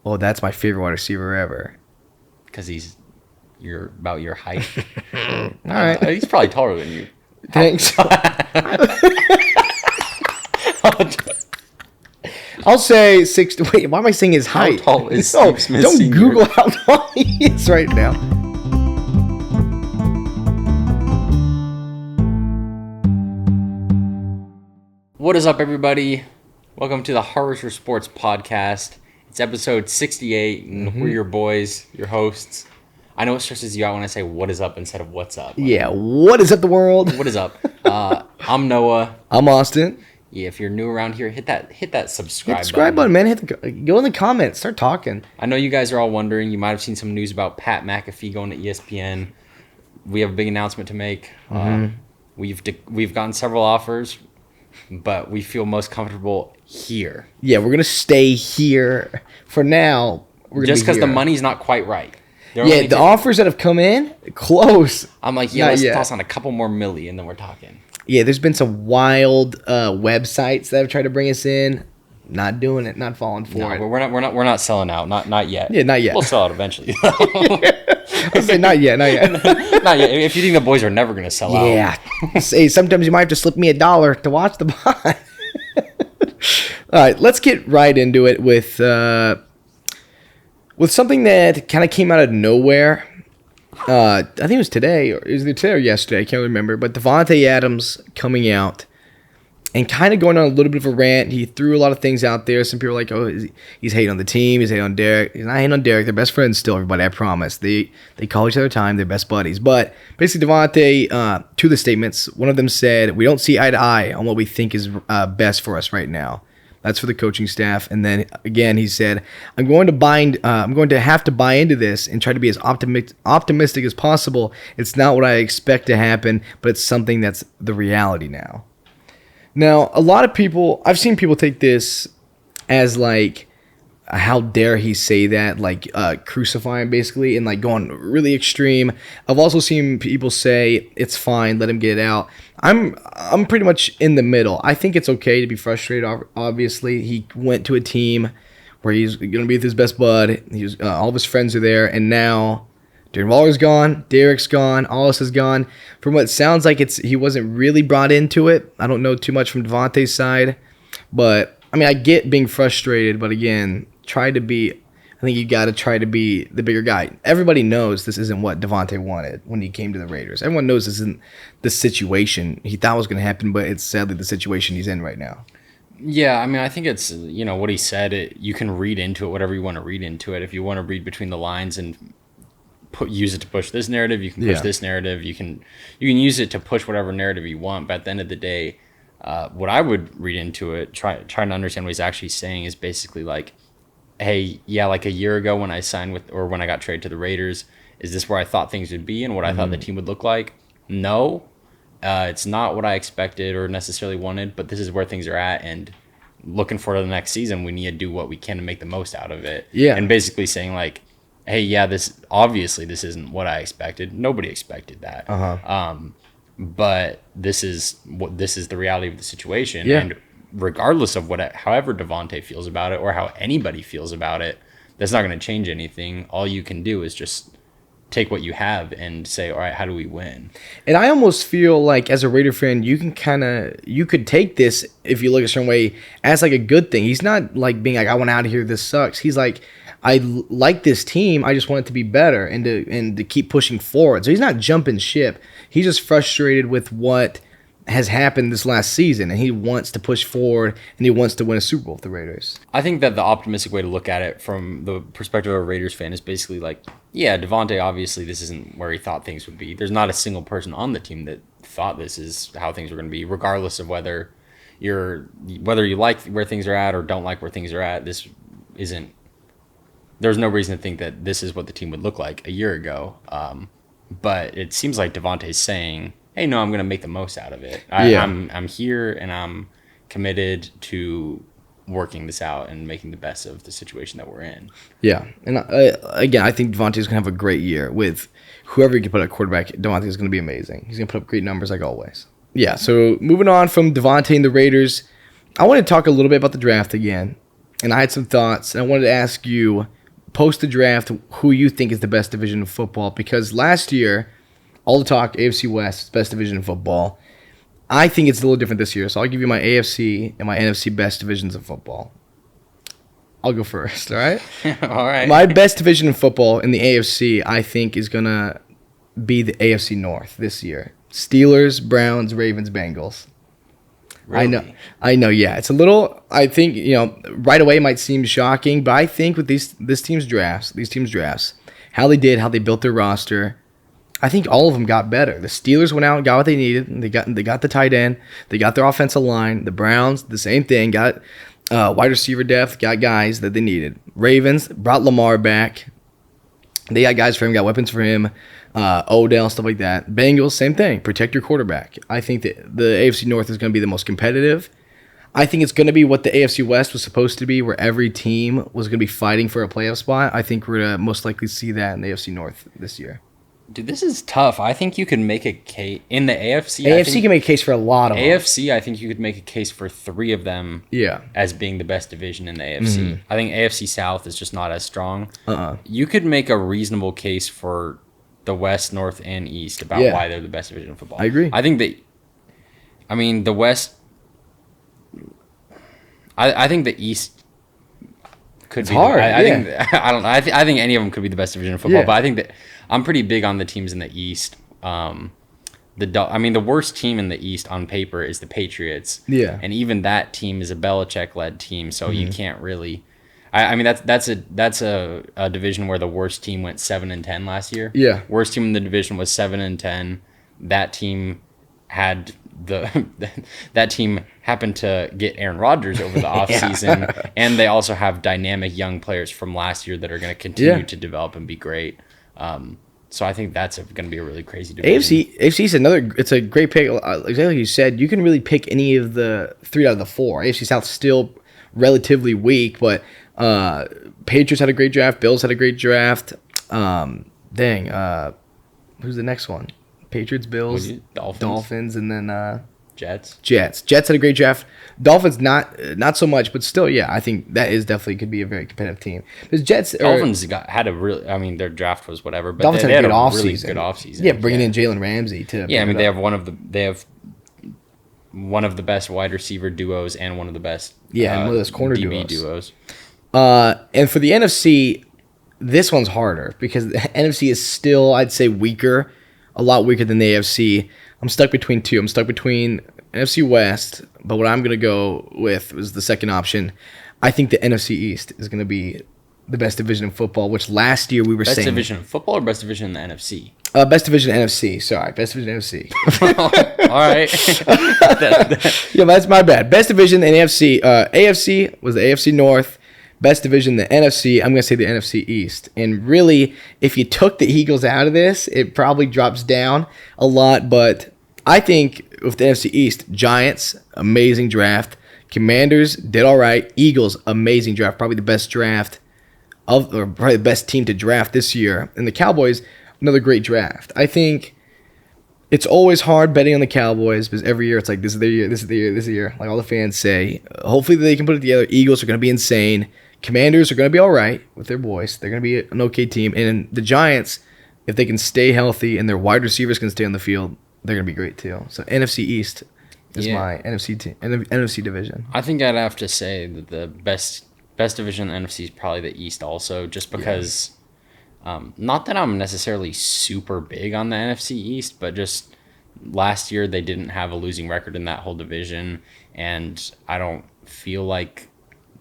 Oh, that's my favorite wide receiver ever. Because you're about your height. All right. He's probably taller than you. Thanks. I'll say 6. Wait, why am I saying his height? How tall is No, Steve Smith don't Sr.? Google how tall he is right now. What is up, everybody? Welcome to the Harvester Sports Podcast. It's episode 68, and we're your boys, your hosts. I know it stresses you out when I say what is up instead of what's up. Yeah, what is up, the world? What is up? I'm Noah. I'm Austin. Yeah, if you're new around here, hit that subscribe Hit the subscribe button, man. Go in the comments. Start talking. I know you guys are all wondering. You might have seen some news about Pat McAfee going to ESPN. We have a big announcement to make. We've gotten several offers, but we feel most comfortable here. Yeah, we're gonna stay here for now. We're just because the money's not quite right. Yeah, the offers that have come in, close. I'm like, yeah, let's toss on a couple more milli, and then we're talking. Yeah, there's been some wild websites that have tried to bring us in. Not doing it, not falling for it. We're not selling out. Not yet. Yeah, not yet. We'll sell out eventually. I'll say not yet. Not yet. If you think the boys are never gonna sell out. Yeah. Say sometimes you might have to slip me $1 to watch the pod. All right, let's get right into it with something that kind of came out of nowhere. I think it was today, or is it today or yesterday? I can't remember. But Davante Adams coming out and kind of going on a little bit of a rant. He threw a lot of things out there. Some people are like, oh, he's hating on the team. He's hating on Derek. He's not hating on Derek. They're best friends still, everybody, I promise. They call each other time. They're best buddies. But basically, Davante, to the statements, one of them said, we don't see eye to eye on what we think is best for us right now. That's for the coaching staff. And then again, he said, I'm going to have to buy into this and try to be as optimistic as possible. It's not what I expect to happen, but it's something that's the reality now. Now, a lot of people, I've seen people take this as like, how dare he say that, like crucifying basically, and like going really extreme. I've also seen people say it's fine, let him get it out. I'm pretty much in the middle. I think it's okay to be frustrated. Obviously, he went to a team where he's going to be with his best bud. All of his friends are there, and now Darren Waller's gone, Derek's gone, Allis is gone. From what it sounds like, he wasn't really brought into it. I don't know too much from Davante's side, but I mean, I get being frustrated, but again, I think you got to try to be the bigger guy. Everybody knows this isn't what Davante wanted when he came to the Raiders. Everyone knows this isn't the situation he thought was going to happen, but it's sadly the situation he's in right now. Yeah, I mean, I think it's, what he said, you can read into it whatever you want to read into it. If you want to read between the lines and use it to push this narrative, you can push this narrative. You can use it to push whatever narrative you want, but at the end of the day, what I would read into it, trying to understand what he's actually saying, is basically like, hey, yeah, like a year ago when I signed with, or when I got traded to the Raiders, is this where I thought things would be and what I thought the team would look like? No, it's not what I expected or necessarily wanted, but this is where things are at, and looking for the next season, we need to do what we can to make the most out of it. Yeah. And basically saying like, hey, yeah, this isn't what I expected. Nobody expected that. But this is the reality of the situation. Yeah. And regardless of however Davante feels about it or how anybody feels about it, that's not going to change anything. All you can do is just take what you have and say, all right, how do we win? And I almost feel like as a Raider fan, you could take this, if you look a certain way, as like a good thing. He's not like being like, I want out of here, this sucks. He's like, I like this team. I just want it to be better and to keep pushing forward. So he's not jumping ship. He's just frustrated with what has happened this last season, and he wants to push forward, and he wants to win a Super Bowl with the Raiders. I think that the optimistic way to look at it from the perspective of a Raiders fan is basically like, yeah, Davante, obviously this isn't where he thought things would be. There's not a single person on the team that thought this is how things were going to be, regardless of whether you like where things are at or don't like where things are at. There's no reason to think that this is what the team would look like a year ago. But it seems like Davante's saying, hey, no, I'm going to make the most out of it. I'm here, and I'm committed to working this out and making the best of the situation that we're in. Yeah. And again, I think Davante's going to have a great year with whoever you can put at quarterback. Davante's going to be amazing. He's going to put up great numbers like always. Yeah, so moving on from Davante and the Raiders, I want to talk a little bit about the draft again. and I had some thoughts, and I wanted to ask you, post the draft, who you think is the best division of football, because last year, all the talk, AFC West is best division of football. I think it's a little different this year, so I'll give you my AFC and my NFC best divisions of football. I'll go first, all right? All right. My best division of football in the AFC, I think, is going to be the AFC North this year. Steelers, Browns, Ravens, Bengals. Really? I know, yeah. It's a little, I think, right away it might seem shocking, but I think with these teams' drafts, how they did, how they built their roster, I think all of them got better. The Steelers went out and got what they needed. They got the tight end. They got their offensive line. The Browns, the same thing, got wide receiver depth, got guys that they needed. Ravens brought Lamar back. They got guys for him, got weapons for him. Odell, stuff like that. Bengals, same thing. Protect your quarterback. I think that the AFC North is going to be the most competitive. I think it's going to be what the AFC West was supposed to be, where every team was going to be fighting for a playoff spot. I think we're going to most likely see that in the AFC North this year. Dude, this is tough. I think you could make a case in the AFC. AFC can make a case for a lot of them. AFC, I think you could make a case for 3 of them. Yeah. As being the best division in the AFC. Mm-hmm. I think AFC South is just not as strong. You could make a reasonable case for the West, North, and East about why they're the best division of football. I agree. I think the West. I think the East could be hard. I think I think any of them could be the best division of football. Yeah. But I think that I'm pretty big on the teams in the East. The worst team in the East on paper is the Patriots. Yeah. And even that team is a Belichick-led team, so you can't really. I mean that's a division where the worst team went 7-10 last year. Yeah. Worst team in the division was 7-10. That team had that team happened to get Aaron Rodgers over the offseason, and they also have dynamic young players from last year that are going to continue to develop and be great. So I think that's going to be a really crazy division. AFC is it's a great pick. Exactly like you said, you can really pick any of the 3 out of the 4. AFC South still relatively weak, but Patriots had a great draft. Bills had a great draft. Who's the next one? Patriots, Bills, Dolphins, and then Jets. Jets had a great draft. Dolphins not so much, but still, yeah, I think that is definitely could be a very competitive team. Because Dolphins had a really, I mean, their draft was whatever, but Dolphins they had a had good really offseason. good offseason. Yeah, bringing in Jalen Ramsey to. Yeah, I mean, they have one of the best wide receiver duos and one of the best one of those corner DB duos. And for the NFC, this one's harder because the NFC is still, I'd say, weaker. A lot weaker than the AFC. I'm stuck between 2. I'm stuck between NFC West, but what I'm going to go with was the second option. I think the NFC East is going to be the best division in football, which last year we were saying... Best division in football or best division in the NFC? Best division NFC. Sorry, best division NFC. All right. Yeah, that's my bad. Best division in NFC. AFC was the AFC North. Best division, the NFC, I'm going to say the NFC East. And really, if you took the Eagles out of this, it probably drops down a lot. But I think with the NFC East, Giants, amazing draft. Commanders did all right. Eagles, amazing draft. Probably the best draft or probably the best team to draft this year. And the Cowboys, another great draft. I think it's always hard betting on the Cowboys because every year it's like, this is their year, this is the year, this is the year. Like all the fans say. Hopefully they can put it together. Eagles are going to be insane. Commanders are going to be all right with their boys. They're going to be an okay team. And the Giants, if they can stay healthy and their wide receivers can stay on the field, they're going to be great too. So NFC East is my NFC division. I think I'd have to say that the best division in the NFC is probably the East also, just because not that I'm necessarily super big on the NFC East, but just last year they didn't have a losing record in that whole division, and I don't feel like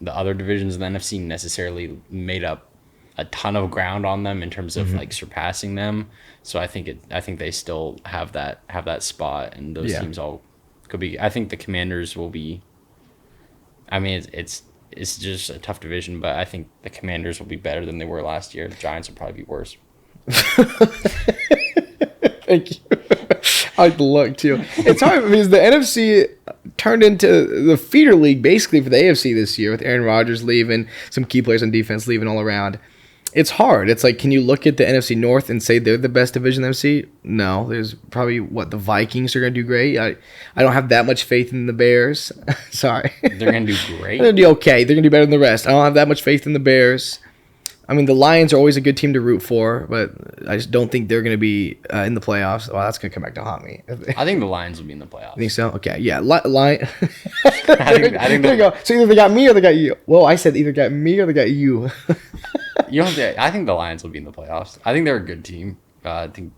the other divisions of the NFC necessarily made up a ton of ground on them in terms of like surpassing them. So I think they still have that spot, and those teams all could be. I think the Commanders will be. I mean, it's just a tough division, but I think the Commanders will be better than they were last year. The Giants will probably be worse. Thank you. I like the look too. It's hard because the NFC turned into the feeder league basically for the AFC this year with Aaron Rodgers leaving, some key players on defense leaving all around. it's hard. It's like, can you look at the NFC North and say they're the best division in the NFC? No. There's probably, the Vikings are going to do great. I don't have that much faith in the Bears. Sorry. They're going to do great? They're going to do okay. They're going to do better than the rest. I don't have that much faith in the Bears. I mean, the Lions are always a good team to root for, but I just don't think they're going to be in the playoffs. Well, that's going to come back to haunt me. I think the Lions will be in the playoffs. I think so? Okay, yeah. I think there you go. So either they got me or they got you. Well, I said either got me or they got you. I think the Lions will be in the playoffs. I think they're a good team. I think,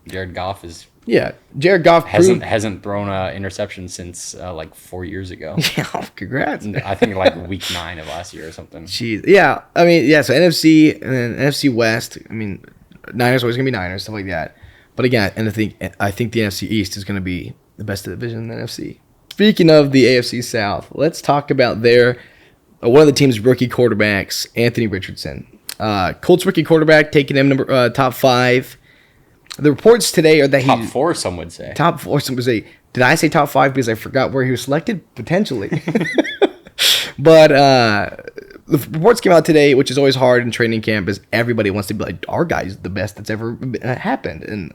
Jared Goff is... Yeah, Jared Goff hasn't thrown an interception since 4 years ago. Yeah, congrats. I think week 9 of last year or something. Jeez, yeah. I mean, yeah. So NFC and then NFC West. I mean, Niners are always gonna be Niners, stuff like that. But again, and I think the NFC East is gonna be the best division in the NFC. Speaking of the AFC South, let's talk about one of the team's rookie quarterbacks, Anthony Richardson. Colts rookie quarterback, taking him top 5. The reports today are that top 4, some would say. Top 4, some would say. Did I say top 5 because I forgot where he was selected? Potentially. But the reports came out today, which is always hard in training camp, is everybody wants to be like, our guy's the best that's ever happened in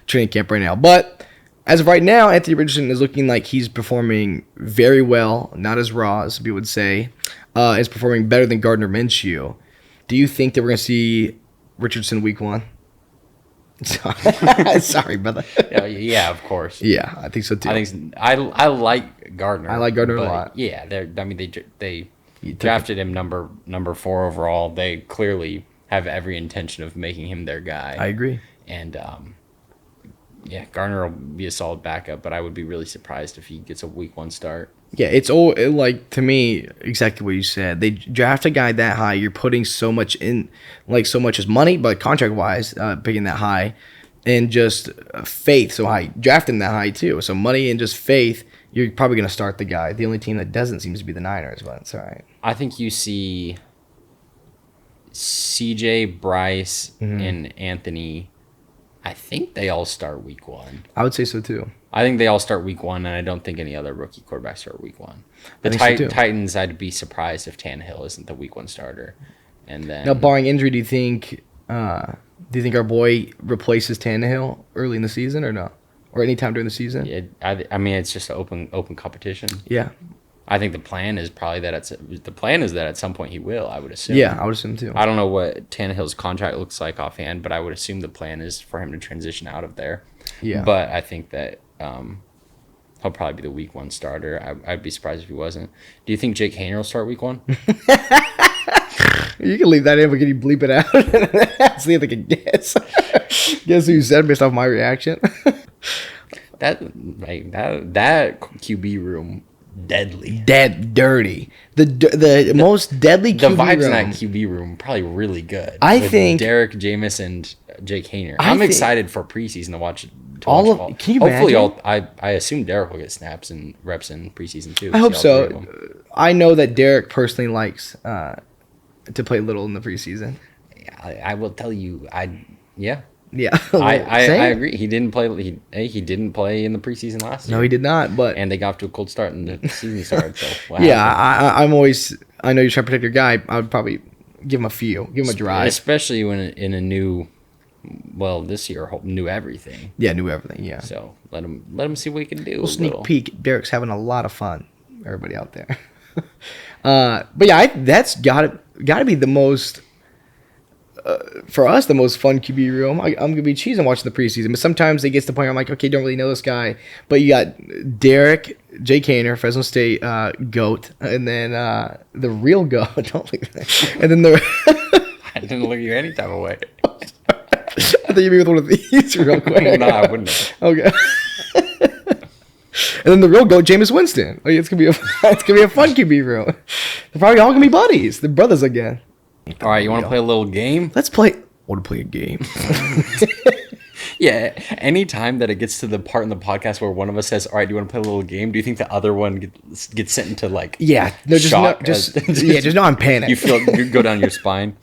training camp right now. But as of right now, Anthony Richardson is looking like he's performing very well, not as raw as we would say. Is performing better than Gardner Minshew. Do you think that we're going to see Richardson week 1? Sorry, brother. Yeah, of course. Yeah, I think so too. I like Gardner. I like Gardner a lot. Yeah, they drafted him number 4 overall. They clearly have every intention of making him their guy. I agree. And Gardner will be a solid backup, but I would be really surprised if he gets a week 1 start. Yeah, it's all to me exactly what you said. They draft a guy that high. You're putting so much in, so much as money, but contract wise, picking that high, and just faith so high. Draft him that high too. So money and just faith. You're probably gonna start the guy. The only team that doesn't seems to be the Niners, but it's all right. I think you see CJ, Bryce, and Anthony. I think they all start week 1. I would say so too. I think they all start week 1, and I don't think any other rookie quarterbacks start week 1. The Titans, I'd be surprised if Tannehill isn't the week 1 starter. And then now, barring injury, do you think our boy replaces Tannehill early in the season or no, or anytime during the season? I mean, it's just an open competition. Yeah. I think the plan is that at some point he will, I would assume. Yeah, I would assume too. I don't know what Tannehill's contract looks like offhand, but I would assume the plan is for him to transition out of there. Yeah. But I think that he'll probably be the week 1 starter. I'd be surprised if he wasn't. Do you think Jake Haener will start week 1? You can leave that in, but can you bleep it out? See if they can guess. Guess who you said based off my reaction? That QB room. Dirty. The most deadly QB room. The vibes in that QB room probably really good. I think Derek, Jameis, and Jake Haener. I'm excited for preseason to watch. Can you imagine? I assume Derek will get snaps and reps in preseason too. I hope so. I know that Derek personally likes to play little in the preseason. I will tell you. Yeah. I agree. He didn't play. He didn't play in the preseason last year. No, he did not. And they got off to a cold start and the season started. So I'm always. I know you're trying to protect your guy. I would probably give him a feel, give him a drive, especially when in a new. Well, this year knew everything. Yeah, knew everything. Yeah. So let him see what he can do. Well, sneak peek. Derek's having a lot of fun. Everybody out there. But yeah, that's gotta be the most. For us, the most fun QB room. I'm gonna be cheesing watching the preseason, but sometimes it gets to the point where I'm like, okay, don't really know this guy. But you got Derek, Jake Haener, Fresno State GOAT, and then the real GOAT. Don't look at that. And then I didn't look at you any type of way. I thought you'd be with one of these real quick. No, I wouldn't have. Okay. And then the real GOAT, Jameis Winston. Like, it's gonna be a fun QB room. They're probably all gonna be buddies. They're brothers again. All right, you want to play a little game? Let's play. I want to play a game. Yeah, anytime that it gets to the part in the podcast where one of us says, "All right, do you want to play a little game?" Do you think the other one gets sent into shock? Just no, I'm panicked. You go down your spine.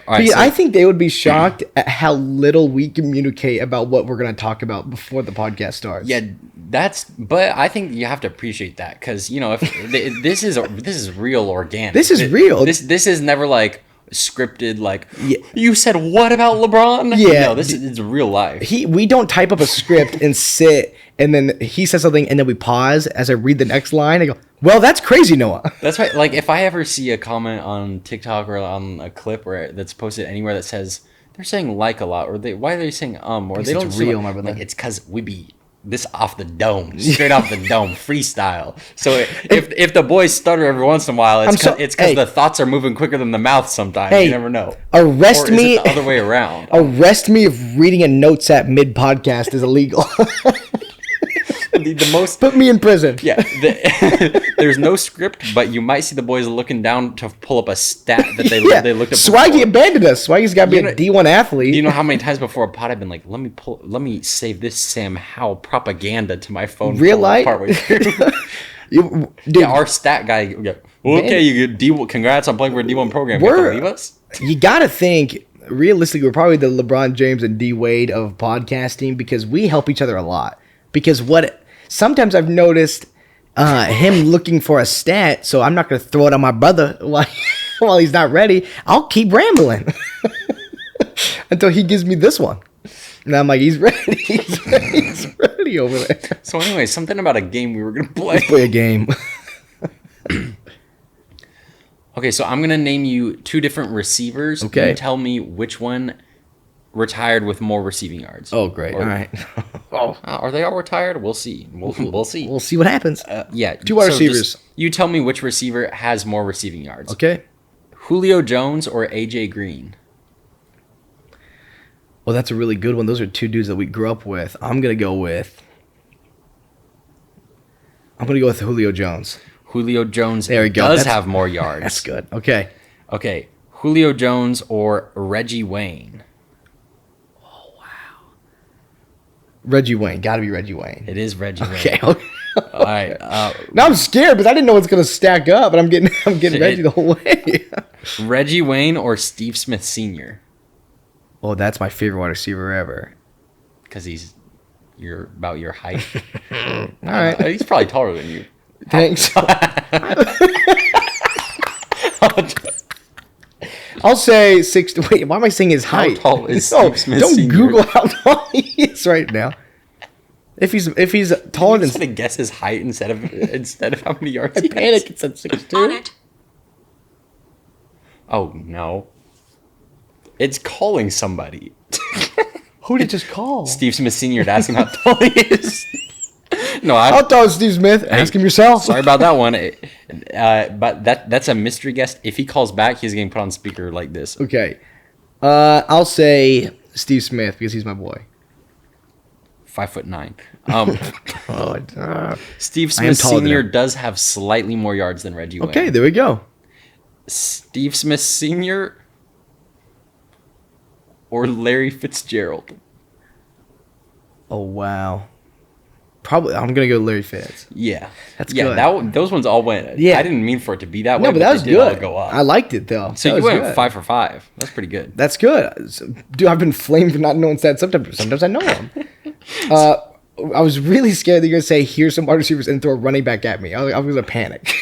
All right, I think they would be shocked at how little we communicate about what we're going to talk about before the podcast starts. Yeah, but I think you have to appreciate that because if this is real organic. This is real. This is never like, scripted, like, you said what about LeBron? Yeah. No, this is real life. We don't type up a script and sit, and then he says something, and then we pause as I read the next line. I go, well, that's crazy, Noah. That's right. Like, if I ever see a comment on TikTok or on a clip that's posted anywhere that says they're saying like a lot, or why are they saying or they don't real, like, my brother. like, it's because we be this off the dome, straight off the dome, freestyle. So if the boys stutter every once in a while, it's because the thoughts are moving quicker than the mouth sometimes. You never know. Arrest me. Or is it the other way around? Arrest me if reading a notes app mid-podcast is illegal. The most put me in prison. Yeah, there's no script, but you might see the boys looking down to pull up a stat that they looked up. Swaggy abandoned us. Swaggy's got to be a D1 athlete. You know how many times before a pod I've been like, let me save this Sam Howell propaganda to my phone. Real life. Partway through. Our stat guy. Yeah, well, okay, you get D1. Congrats on playing for a D1 program. You believe us? You got to think. Realistically, we're probably the LeBron James and D Wade of podcasting because we help each other a lot. Because sometimes I've noticed him looking for a stat, so I'm not going to throw it on my brother while he's not ready. I'll keep rambling until he gives me this one. And I'm like, he's ready. He's ready over there. So anyway, something about a game we were going to play. Let's play a game. Okay, so I'm going to name you two different receivers. Okay. You tell me which one retired with more receiving yards. Oh, great. All right. Are they all retired? We'll see. We'll see. We'll see what happens. Yeah. Two wide receivers. You tell me which receiver has more receiving yards. Okay. Julio Jones or AJ Green? Well, that's a really good one. Those are two dudes that we grew up with. I'm going to go with Julio Jones. Julio Jones there we go. does have more yards. That's good. Okay. Okay. Julio Jones or Reggie Wayne? Reggie Wayne. Got to be Reggie Wayne. It is Reggie Wayne. Okay. All right. Now I'm scared because I didn't know it's going to stack up, but I'm getting Reggie the whole way. Reggie Wayne or Steve Smith Sr.? Oh, that's my favorite wide receiver ever. Because you're about your height. All right. He's probably taller than you. Thanks. I'll say 6'. Wait, why am I saying his height? How tall is Steve Smith Don't Sr.? Google how tall he is right now. If he's taller than. I'm gonna guess his height instead of how many yards. I panicked. It said 6'2". Oh no! It's calling somebody. Who did it just call? Steve Smith Sr. to ask him how tall he is. No, how tall is Steve Smith? Ask him yourself. Sorry about that one. But that's a mystery guest. If he calls back, he's getting put on speaker like this. Okay. I'll say Steve Smith because he's my boy. 5'9". Steve Smith Sr. does have slightly more yards than Reggie Wayne. Okay, there we go. Steve Smith Sr. or Larry Fitzgerald? Oh, wow. Probably, I'm going to go Larry Fitz. Yeah. That's good. Those ones all went. Yeah. I didn't mean for it to be that way. No, but that was good. Go up. I liked it, though. So you went 5 for 5. That's pretty good. That's good. Dude, I've been flamed for not knowing stats. Sometimes I know them. I was really scared that you're going to say, here's some wide receivers and throw a running back at me. I was going to panic.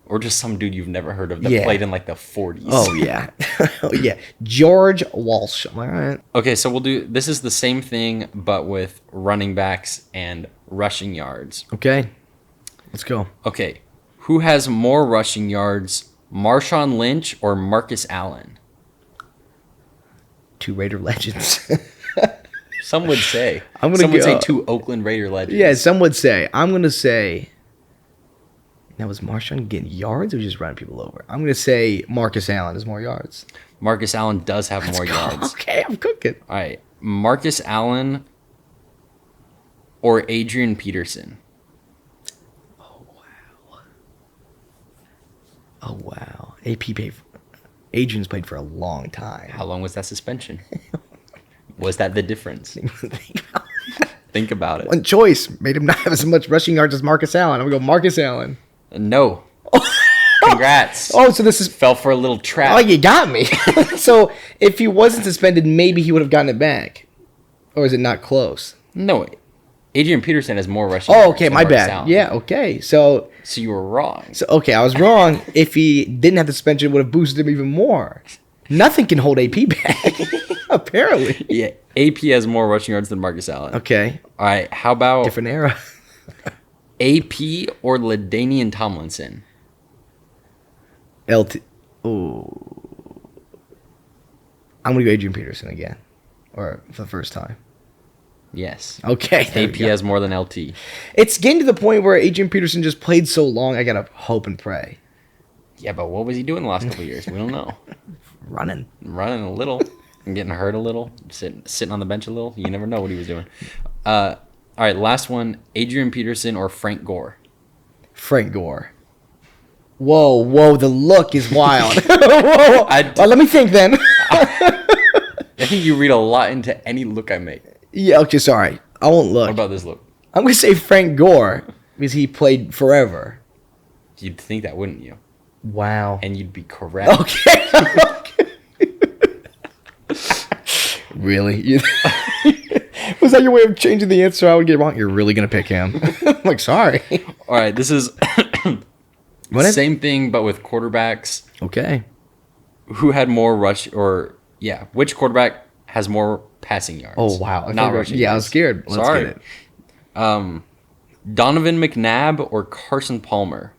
Or just some dude you've never heard of that played in like the 40s. Oh, yeah. Oh, yeah. George Walsh. All right. Okay, so this is the same thing, but with running backs and rushing yards. Okay. Let's go. Okay. Who has more rushing yards, Marshawn Lynch or Marcus Allen? Two Raider legends. Some would say. Some would say two Oakland Raider legends. Yeah, some would say. I'm going to say... Now, was Marshawn getting yards or just running people over? I'm going to say Marcus Allen has more yards. Marcus Allen does have more yards. Okay, I'm cooking. All right. Marcus Allen or Adrian Peterson? Oh, wow. Adrian's played for a long time. How long was that suspension? Was that the difference? Think about it. One choice made him not have as much rushing yards as Marcus Allen. I'm going to go Marcus Allen. No. Congrats. Oh, so this is... Fell for a little trap. Oh, you got me. So if he wasn't suspended, maybe he would have gotten it back. Or is it not close? No. Adrian Peterson has more rushing Oh, yards okay, than my Marcus bad. Allen. Yeah, okay. So you were wrong. okay, I was wrong. If he didn't have the suspension, it would have boosted him even more. Nothing can hold AP back, apparently. Yeah, AP has more rushing yards than Marcus Allen. Okay, All right, how about different era. AP or LaDainian Tomlinson? LT. Oh, I'm gonna go Adrian Peterson again, or for the first time. Yes. Okay, there we AP go. has more than LT. It's getting to the point where Adrian Peterson just played so long. I gotta hope and pray. Yeah, but what was he doing the last couple of years? We don't know. Running. Running a little and getting hurt a little, sitting on the bench a little. You never know what he was doing. All right, last one. Adrian Peterson or Frank Gore? Frank Gore. Whoa, the look is wild. Whoa. Well, let me think then. I think you read a lot into any look I make. Yeah, okay, sorry. I won't look. What about this look? I'm going to say Frank Gore because he played forever. You'd think that, wouldn't you? Wow. And you'd be correct. Okay. Really? Was that your way of changing the answer? I would get wrong. You're really going to pick him. I'm like, sorry. All right, this is same thing, but with quarterbacks. Okay. Who had more which quarterback has more passing yards? Oh, wow. Not rushing Yeah, yards. I was scared. Let's Sorry. get it. Donovan McNabb or Carson Palmer?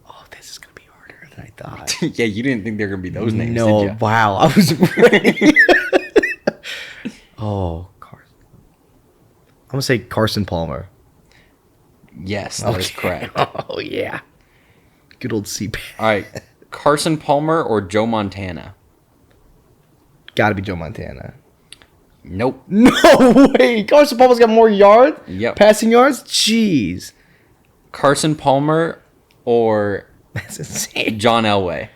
Oh, this is going to be harder than I thought. Yeah, you didn't think they were going to be those names, No, did you? wow. I was ready. Oh, Carson. I'm going to say Carson Palmer. Yes, that is correct. Oh, yeah. Good old CP. All right, Carson Palmer or Joe Montana? Got to be Joe Montana. Nope. No way. Carson Palmer's got more yards? Yep. Passing yards? Jeez. Carson Palmer or That's insane. John Elway?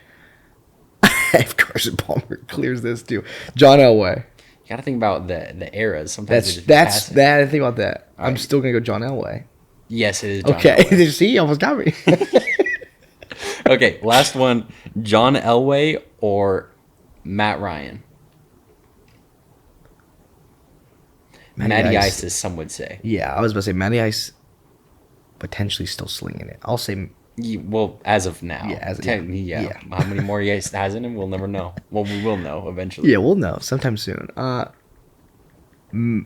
If Carson Palmer clears this too. John Elway. You got to think about the eras. Sometimes they just That's pass it. that. I think about that. I'm right. still going to go John Elway. Yes, it is John Okay. Elway. Did you see? You almost got me. Okay, last one. John Elway or Matt Ryan? Matty Ice, as some would say. Yeah, I was about to say Matty Ice potentially still slinging it. I'll say Well, as of now. Yeah, as of Technically, now. yeah. How many more he has in him, we'll never know. Well, we will know eventually. yeah, we'll know sometime soon. Now you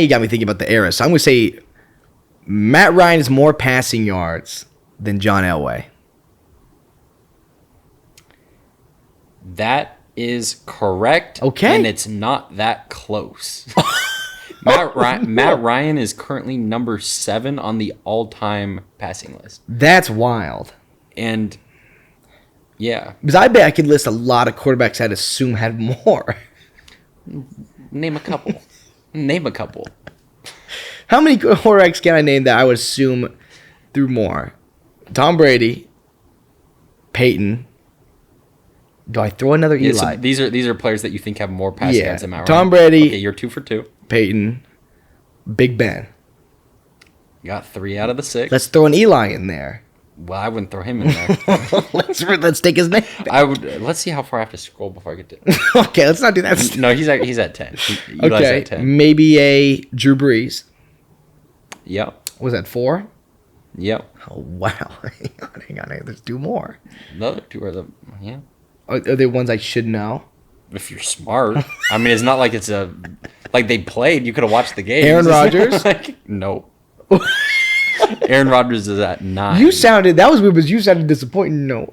got me thinking about the era. So I'm going to say Matt Ryan has more passing yards than John Elway. That is correct. Okay. And it's not that close. Matt Ryan is currently number 7 on the all-time passing list. That's wild. And, yeah. Because I bet I could list a lot of quarterbacks I'd assume had more. Name a couple. Name a couple. How many quarterbacks can I name that I would assume threw more? Tom Brady, Peyton. Do I throw another Yeah, Eli? so these are players that you think have more passing yards than Matt Ryan. Tom Brady. Okay, you're 2 for 2. Peyton, Big Ben. You got 3 out of the 6. Let's throw an Eli in there. Well, I wouldn't throw him in there. let's take his name. I would. Let's see how far I have to scroll before I get to. Okay, let's not do that. No, he's at 10. Eli's Okay, at 10. maybe a Drew Brees. Yep. Was that 4? Yep. Oh wow! Hang on. There's 2 more. The other 2 are Are they ones I should know? If you're smart. I mean, it's not like it's like they played. You could have watched the game. Aaron Rodgers? No. Aaron Rodgers is at 9. That was weird, but you sounded disappointed. No.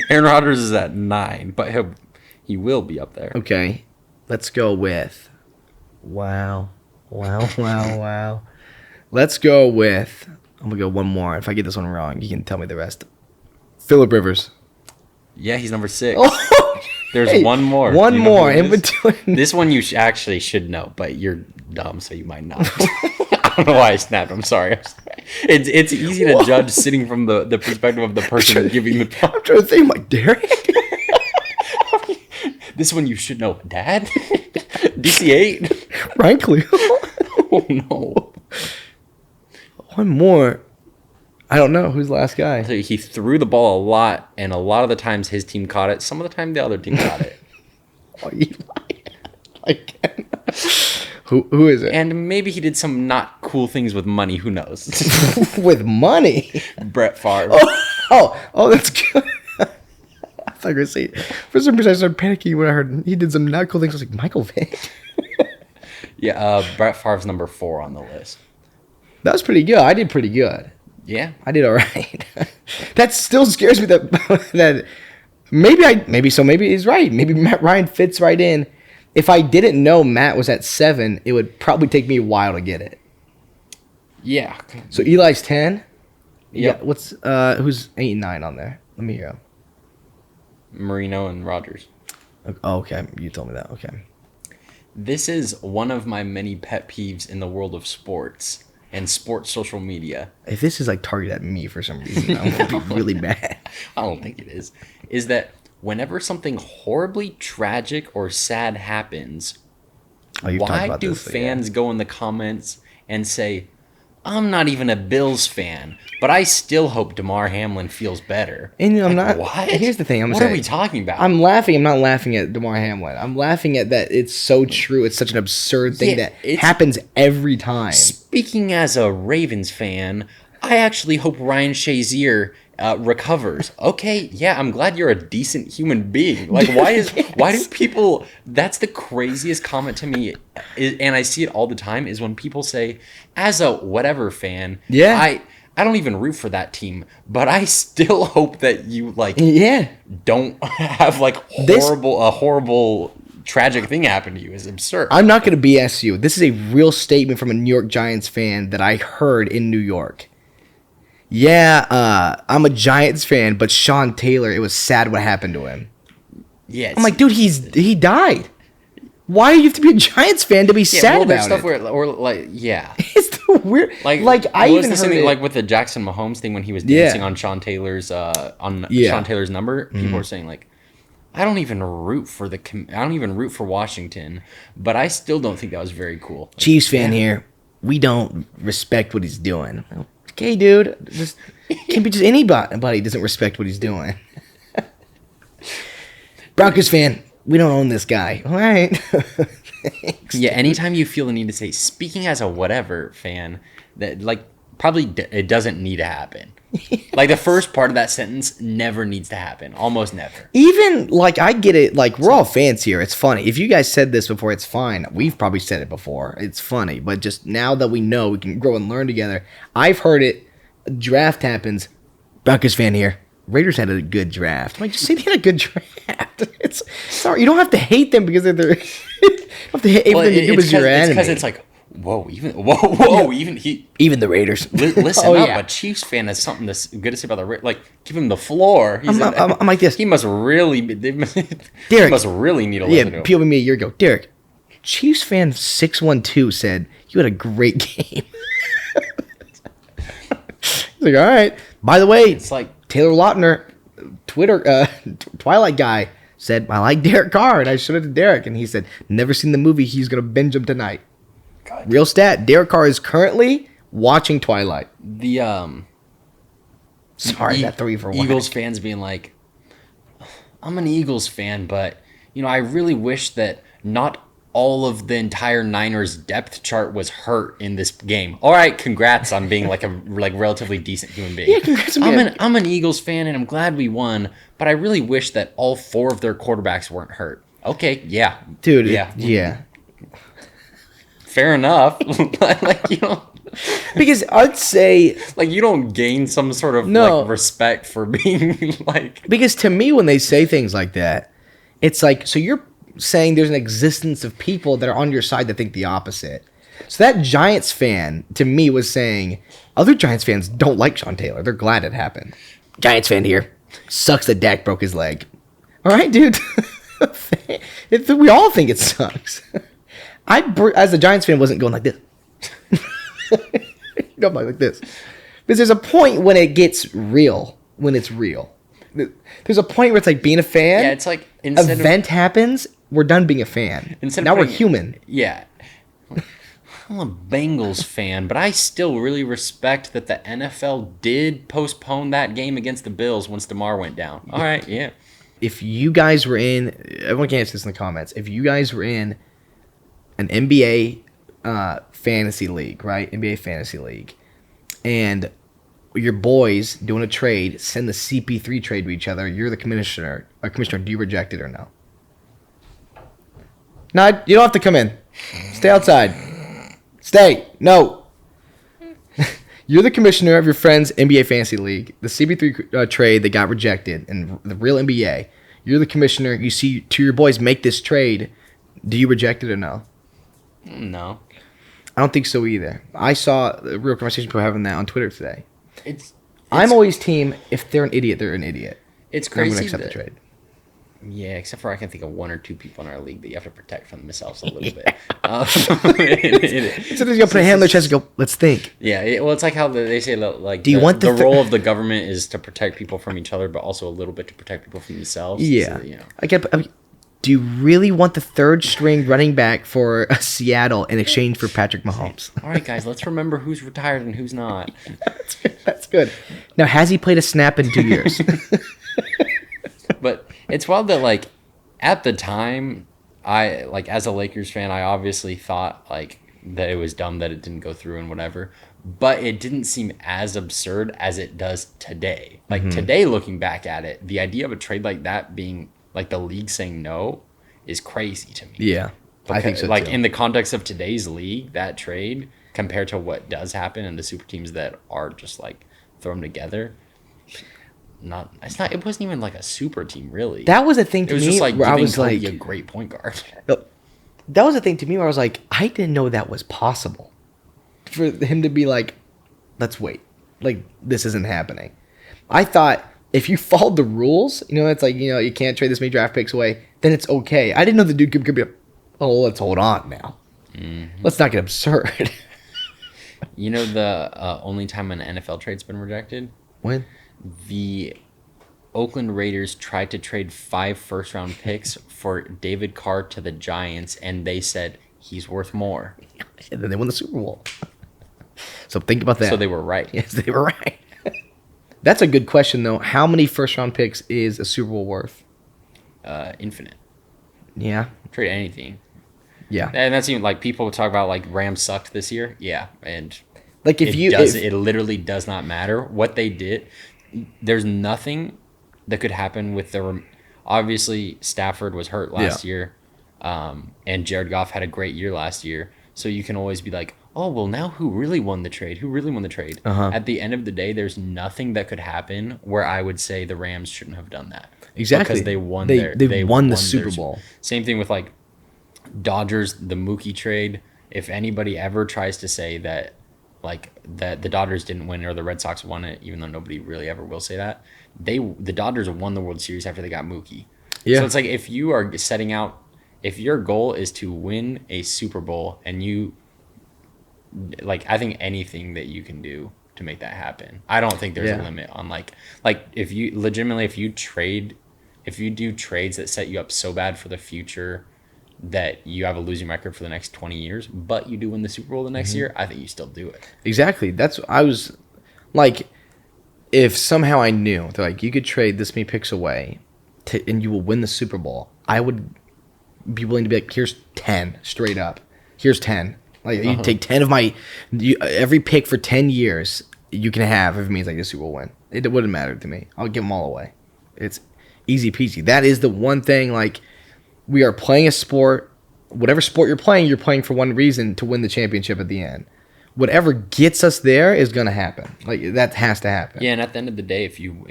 Aaron Rodgers is at 9, but he will be up there. Okay, let's go with. Wow. Let's go with. I'm gonna go one more. If I get this one wrong, you can tell me the rest. Phillip Rivers. Yeah, he's number 6. Oh, There's hey, one more. One Do you know more who it in is? between. This one you actually should know, but you're dumb, so you might not. I don't know why I snapped. I'm sorry. It's easy to judge sitting from the perspective of the person giving the talk. I'm trying to think, like Derek. This one you should know. Dad? DC-8? Ryan Cleveland. Oh, no. One more. I don't know. Who's the last guy? So he threw the ball a lot, and a lot of the times his team caught it. Some of the time the other team caught it. Oh, Eli. Like, Who is it? And maybe he did some not cool things with money. Who knows? With money? Brett Favre. Oh, that's good. I thought you were going to say, for some reason I started panicking when I heard he did some not cool things. I was like, Michael Vick? Yeah, Brett Favre's number 4 on the list. That was pretty good. I did pretty good. Yeah. I did all right. That still scares me that maybe he's right. Maybe Matt Ryan fits right in. If I didn't know Matt was at 7, it would probably take me a while to get it. Yeah. So Eli's 10? Yep. Yeah. Who's 8 and 9 on there? Let me hear. Marino and Rodgers. Oh, okay. You told me that. Okay. This is one of my many pet peeves in the world of sports and sports social media. If this is like targeted at me for some reason, I'm going to be really mad. I don't think it is. Is that whenever something horribly tragic or sad happens, why do fans go in the comments and say, I'm not even a Bills fan, but I still hope DeMar Hamlin feels better. And I'm not. What? Here's the thing. What are we talking about? I'm laughing. I'm not laughing at DeMar Hamlin. I'm laughing at that. It's so true. It's such an absurd thing that happens every time. Speaking as a Ravens fan, I actually hope Ryan Shazier recovers. Okay, yeah, I'm glad you're a decent human being. Like, why do people? That's the craziest comment to me, and I see it all the time. Is when people say, as a whatever fan, I don't even root for that team, but I still hope that you don't have like a horrible tragic thing happen to you. Is absurd. I'm not going to BS you. This is a real statement from a New York Giants fan that I heard in New York. Yeah, I'm a Giants fan, but Sean Taylor, it was sad what happened to him. Yes. I'm like, dude, he died. Why do you have to be a Giants fan to be sad about stuff it? It's the weird. I even heard it. Like with the Jackson Mahomes thing when he was dancing on Sean Taylor's Sean Taylor's number. People were saying like, I don't even root for Washington, but I still don't think that was very cool. Chiefs fan here. We don't respect what he's doing. Okay, dude. Can't be just anybody doesn't respect what he's doing. Broncos fan. We don't own this guy. All right. Yeah, anytime you feel the need to say, speaking as a whatever fan, that like probably it doesn't need to happen. Like the first part of that sentence never needs to happen. Almost never. Even like I get it. Like we're all fans here. It's funny. If you guys said this before, it's fine. We've probably said it before. It's funny. But just now that we know, we can grow and learn together. I've heard it. Draft happens. Broncos fan here. Raiders had a good draft. I'm like, just say they had a good draft. Sorry, you don't have to hate them because they're. You don't have to hate them because you're enemy. Because it's like, even the Raiders. Listen up, a Chiefs fan has something good to say about the Raiders. Like, give him the floor. I'm like this. He must really. Derek he must really need a listen to him. POV me a year ago. Derek, Chiefs fan 612 said you had a great game. He's like, all right. By the way, it's like Taylor Lautner, Twitter Twilight guy, said I like Derek Carr, and I showed it to Derek, and he said never seen the movie. He's gonna binge him tonight. God. Real stat. Derek Carr is currently watching Twilight. Sorry, that 3 for 1. Eagles fans being like, I'm an Eagles fan, but I really wish that not all of the entire Niners depth chart was hurt in this game. All right, congrats on being like a relatively decent human being. Yeah, congrats on I'm an Eagles fan and I'm glad we won, but I really wish that all 4 of their quarterbacks weren't hurt. Okay, yeah. Dude, yeah. Fair enough. Because I'd say you don't gain some sort of respect for being like. Because to me, when they say things like that, it's like, so you're saying there's an existence of people that are on your side that think the opposite. So that Giants fan to me was saying other Giants fans don't like Sean Taylor. They're glad it happened. Giants fan here. Sucks that Dak broke his leg. All right, dude. We all think it sucks. As a Giants fan, wasn't going like this. Don't like this. Because there's a point when it gets real. When it's real. There's a point where it's like being a fan. Yeah, it's like event happens. We're done being a fan. Now we're human. Yeah. I'm a Bengals fan, but I still really respect that the NFL did postpone that game against the Bills once DeMar went down. All right, yeah. If you guys were in, everyone can answer this in the comments. If you guys were in an NBA fantasy league, right? NBA fantasy league, and your boys doing a trade send the CP3 trade to each other. You're the commissioner. Commissioner, do you reject it or no? No, you don't have to come in. Stay outside. Stay. No. You're the commissioner of your friend's NBA fantasy league. The CP3 trade that got rejected in the real NBA. You're the commissioner. You see two of your boys make this trade. Do you reject it or no? No. I don't think so either. I saw a real conversation people having that on Twitter today. It's I'm always team, if they're an idiot, they're an idiot. It's crazy. I'm going to accept the trade. Yeah, except for I can think of one or two people in our league that you have to protect from themselves a little bit. Sometimes you got to put a hand on their chest and go, let's think. Yeah, well, it's like how they say, like, do you want the role of the government is to protect people from each other, but also a little bit to protect people from themselves. Yeah. So, you know. Do you really want the third string running back for Seattle in exchange for Patrick Mahomes? All right, guys, let's remember who's retired and who's not. That's good. Now, has he played a snap in 2 years? But it's wild that, like, at the time, I, like, as a Lakers fan, I obviously thought, like, that it was dumb that it didn't go through and whatever. But it didn't seem as absurd as it does today. Like, today, looking back at it, the idea of a trade like that being, like, the league saying no is crazy to me. Yeah, because, I think so, like, too. in the context of today's league, that trade, compared to what does happen and the super teams that are just, like, thrown together... It wasn't even like a super team, really. That was a thing to me. It was just like where I giving was Kobe like, a great point guard. That was a thing to me where I was like, I didn't know that was possible. For him to be like, let's wait. Like, this isn't happening. I thought if you followed the rules, it's like, you can't trade this many draft picks away, then it's okay. I didn't know the dude could be like, oh, let's hold on now. Mm-hmm. Let's not get absurd. The only time an NFL trade's been rejected? When? The Oakland Raiders tried to trade 5 first-round picks for David Carr to the Giants, and they said he's worth more. And then they won the Super Bowl. So think about that. So they were right. Yes, they were right. That's a good question, though. How many first-round picks is a Super Bowl worth? Infinite. Yeah. Trade anything. Yeah. And that's even, like, people talk about, like, Rams sucked this year. Yeah, and like it literally does not matter what they did. There's nothing that could happen with obviously Stafford was hurt last year, and Jared Goff had a great year last year. So you can always be like, oh, well, now who really won the trade? Who really won the trade? Uh-huh. At the end of the day, there's nothing that could happen where I would say the Rams shouldn't have done that. Exactly. Because they won they won the Super Bowl. Same thing with, like, Dodgers, the Mookie trade. If anybody ever tries to say that, like, that the Dodgers didn't win or the Red Sox won it, even though nobody really ever will say that, the Dodgers won the World Series after they got Mookie. Yeah. So it's like, if you are setting out, if your goal is to win a Super Bowl and you, like, I think anything that you can do to make that happen. I don't think there's a limit on, like if you legitimately, if you do trades that set you up so bad for the future that you have a losing record for the next 20 years, but you do win the Super Bowl the next year, I think you still do it. Exactly. I was like, if somehow I knew that, like, you could trade this many picks away and you will win the Super Bowl, I would be willing to be like, here's 10 straight up. Here's 10. Like, you take 10 of every pick for 10 years you can have if it means like the Super Bowl win. It wouldn't matter to me. I'll give them all away. It's easy peasy. That is the one thing, like, we are playing a sport. Whatever sport you're playing for one reason, to win the championship at the end. Whatever gets us there is going to happen. Like, that has to happen. Yeah, and at the end of the day, if you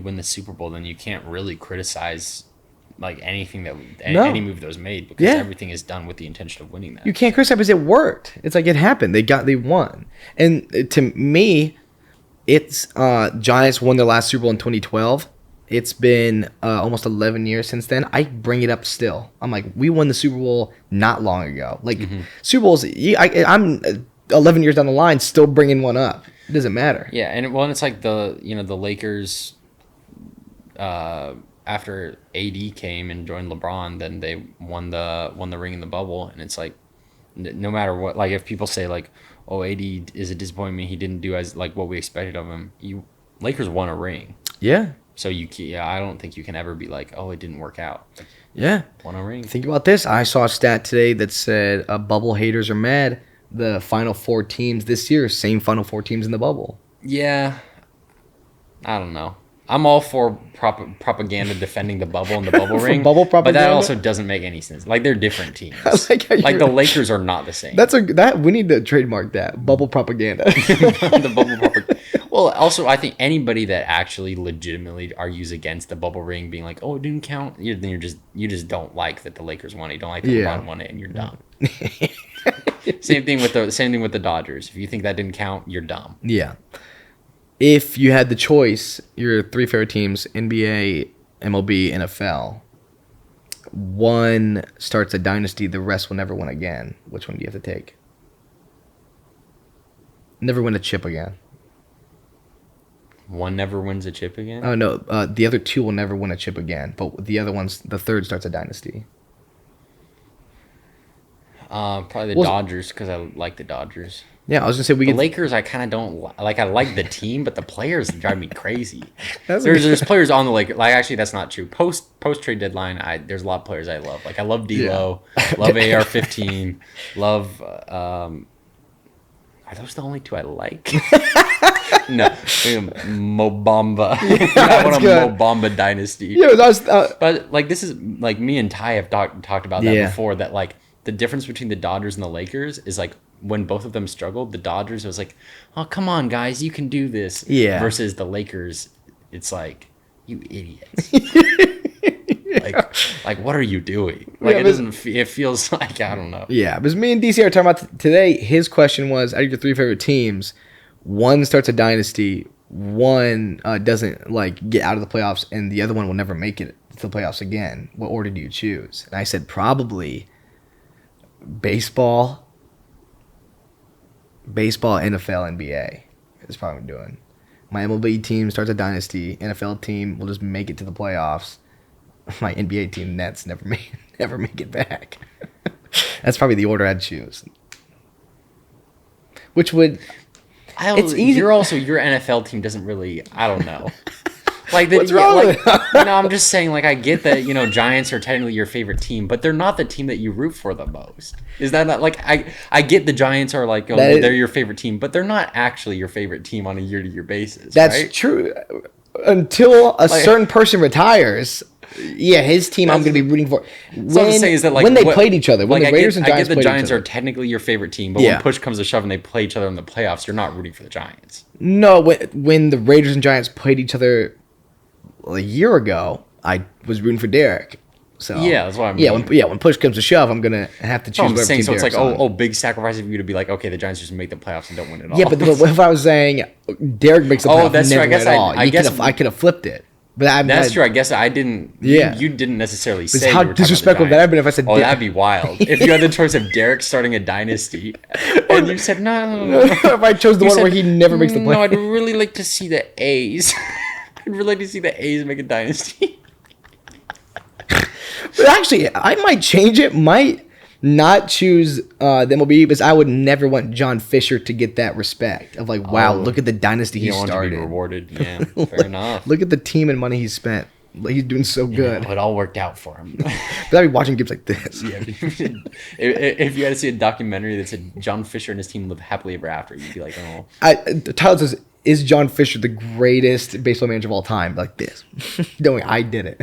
win the Super Bowl, then you can't really criticize, like, anything any move that was made, because everything is done with the intention of winning that. You can't criticize because it worked. It's like, it happened. They won. And to me, it's Giants won their last Super Bowl in 2012. It's been almost 11 years since then. I bring it up still. I'm like, we won the Super Bowl not long ago. Like, Super Bowls, I'm 11 years down the line still bringing one up. It doesn't matter. Yeah, and it's like the Lakers, after AD came and joined LeBron, then they won the ring in the bubble. And it's like, no matter what, like, if people say, like, oh, AD is a disappointment, he didn't do as, like, what we expected of him, Lakers won a ring. Yeah. So I don't think you can ever be like, oh, it didn't work out. Yeah. Won a ring. Think about this. I saw a stat today that said bubble haters are mad. The final 4 teams this year, same final 4 teams in the bubble. Yeah. I don't know. I'm all for propaganda defending the bubble and the bubble ring. Bubble propaganda? But that also doesn't make any sense. Like, they're different teams. like the Lakers are not the same. We need to trademark that. Bubble propaganda. The bubble propaganda. Well, also, I think anybody that actually legitimately argues against the bubble ring being like, oh, it didn't count, then you just don't like that the Lakers won it. You don't like that LeBron won it, and you're dumb. Same thing with the Dodgers. If you think that didn't count, you're dumb. Yeah. If you had the choice, your 3 favorite teams, NBA, MLB, NFL, one starts a dynasty, the rest will never win again. Which one do you have to take? Never win a chip again. One never wins a chip again? Oh, no. The other 2 will never win a chip again. But the other one's, the third starts a dynasty. Probably the Dodgers, because I like the Dodgers. Yeah, I was going to say the Lakers, I kind of don't like. I like the team, but the players drive me crazy. There's players on the Lakers. Like, actually, that's not true. Post trade deadline, there's a lot of players I love. Like, I love D'Lo, love AR-15, love. Are those the only 2 I like? No, Mobamba. I want a Mobamba dynasty. Yeah, but like, this is like, me and Ty have talked about that before. That, like, the difference between the Dodgers and the Lakers is, like, when both of them struggled, the Dodgers was like, oh, come on, guys, you can do this. Yeah. Versus the Lakers, it's like, you idiots. like, what are you doing? Like, it feels like, I don't know. Yeah, because me and DC are talking about today. His question was, out of your 3 favorite teams, one starts a dynasty, one doesn't, like, get out of the playoffs, and the other one will never make it to the playoffs again. What order do you choose? And I said, probably baseball, NFL, NBA is probably what I'm doing. My MLB team starts a dynasty. NFL team will just make it to the playoffs. My NBA team, Nets, never make it back. That's probably the order I'd choose. Which would... It's easy. Your NFL team doesn't really... I don't know. Like, what's wrong with it? No, I'm just saying, like, I get that, Giants are technically your favorite team, but they're not the team that you root for the most. Is that not, like, I get the Giants are like, they're your favorite team, but they're not actually your favorite team on a year-to-year basis. That's true. Until a certain person retires, his team I'm going to be rooting for. So I'm saying is that, like, when they played each other, when the Raiders and Giants played each other. I get the Giants are technically your favorite team, but when push comes to shove and they play each other in the playoffs, you're not rooting for the Giants. No, when the Raiders and Giants played each other a year ago, I was rooting for Derek. So yeah, that's what I mean. When push comes to shove, I'm gonna have to choose. I'm saying, so it's like, big sacrifice of you to be like, okay, the Giants just make the playoffs and don't win it all. Yeah, but if I was saying Derek makes the playoffs, that's never true. I guess I could have flipped it. But that's true. I guess I didn't. Yeah, you didn't necessarily say. How disrespectful would that have been if I said? Oh, that'd be wild. If you had the choice of Derek starting a dynasty, and you said no. If I chose the one where he never makes the playoffs. No, I'd really like to see the A's. I'd really like to see the A's make a dynasty. But actually, I might change it. Might not choose the MLB because I would never want John Fisher to get that respect of like, wow, look at the dynasty he started. Want to be rewarded. Yeah, fair enough. Look at the team and money he spent. He's doing so good. It all worked out for him. But I'd be watching games like this. Yeah, if you had to see a documentary that said John Fisher and his team live happily ever after, you'd be like, oh. Tyler says, is John Fisher the greatest baseball manager of all time? Like this. Don't worry, I did it.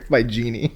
My genie.